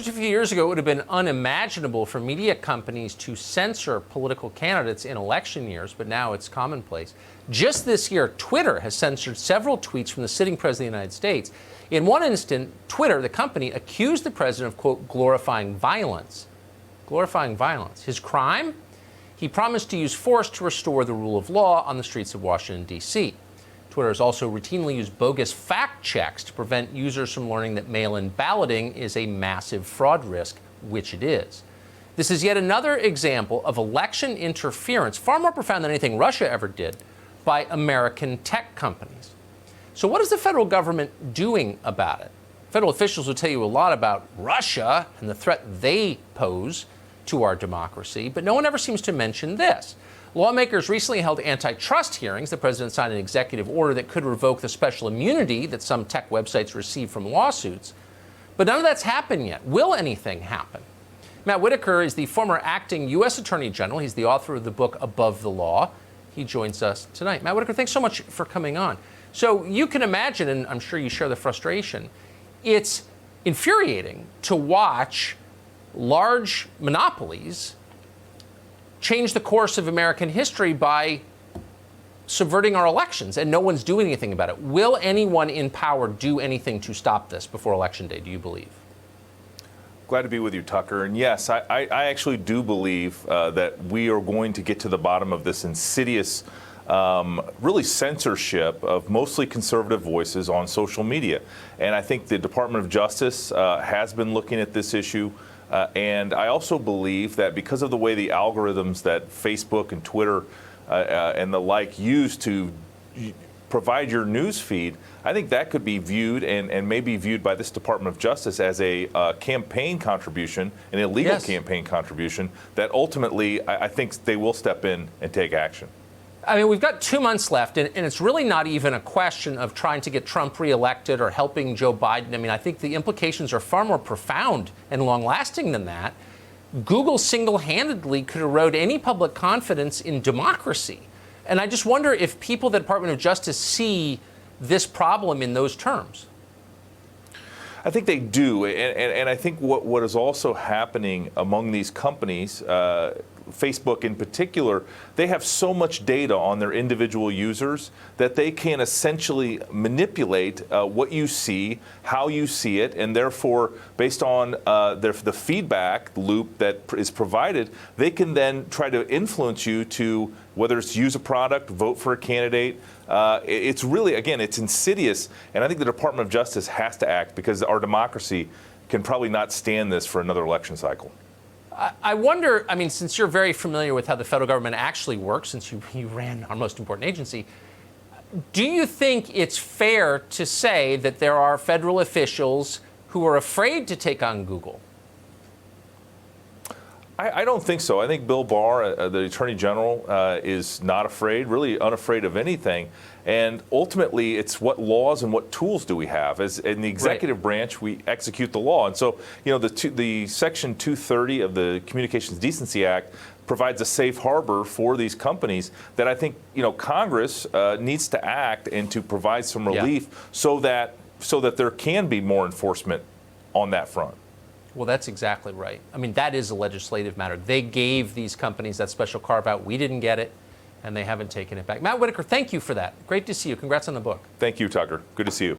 Just a few years ago, it would have been unimaginable for media companies to censor political candidates in election years, but now it's commonplace. Just this year, Twitter has censored several tweets from the sitting president of the United States. In one instant, Twitter, the company, accused the president of, quote, glorifying violence. Glorifying violence. His crime? He promised to use force to restore the rule of law on the streets of Washington, D.C. Twitter has also routinely used bogus fact checks to prevent users from learning that mail-in balloting is a massive fraud risk, which it is. This is yet another example of election interference, far more profound than anything Russia ever did, by American tech companies. So what is the federal government doing about it? Federal officials will tell you a lot about Russia and the threat they pose to our democracy, but no one ever seems to mention this. Lawmakers recently held antitrust hearings. The president signed an executive order that could revoke the special immunity that some tech websites receive from lawsuits. But none of that's happened yet. Will anything happen? Matt Whitaker is the former acting U.S. Attorney General. He's the author of the book Above the Law. He joins us tonight. Matt Whitaker, thanks so much for coming on. So you can imagine, and I'm sure you share the frustration, it's infuriating to watch large monopolies change the course of American history by subverting our elections, and no one's doing anything about it. Will anyone in power do anything to stop this before Election Day, do you believe? Glad to be with you, Tucker. And yes, I actually do believe that we are going to get to the bottom of this insidious, really censorship of mostly conservative voices on social media. And I think the Department of Justice has been looking at this issue. And I also believe that because of the way the algorithms that Facebook and Twitter and the like use to provide your news feed, I think that could be viewed and may be viewed by this Department of Justice as a campaign contribution, an illegal campaign contribution, that ultimately I think they will step in and take action. I mean, we've got 2 months left, and it's really not even a question of trying to get Trump reelected or helping Joe Biden. I mean, I think the implications are far more profound and long-lasting than that. Google single-handedly could erode any public confidence in democracy. And I just wonder if people at the Department of Justice see this problem in those terms. I think they do, and I think what is also happening among these companies, Facebook in particular, they have so much data on their individual users that they can essentially manipulate what you see, how you see it, and therefore, based on the feedback loop that is provided, they can then try to influence you to whether it's use a product, vote for a candidate. It's really, again, it's insidious, and I think the Department of Justice has to act because our democracy can probably not stand this for another election cycle. I wonder, I mean, since you're very familiar with how the federal government actually works, since you ran our most important agency, do you think it's fair to say that there are federal officials who are afraid to take on Google? I don't think so. I think Bill Barr, the Attorney General, is not afraid, really unafraid of anything. And ultimately, it's what laws and what tools do we have? As in the executive branch, we execute the law. And so, you know, the Section 230 of the Communications Decency Act provides a safe harbor for these companies that I think, you know, Congress needs to act and to provide some relief so that there can be more enforcement on that front. Well, that's exactly right. I mean, that is a legislative matter. They gave these companies that special carve-out. We didn't get it, and they haven't taken it back. Matt Whitaker, thank you for that. Great to see you. Congrats on the book. Thank you, Tucker. Good to see you.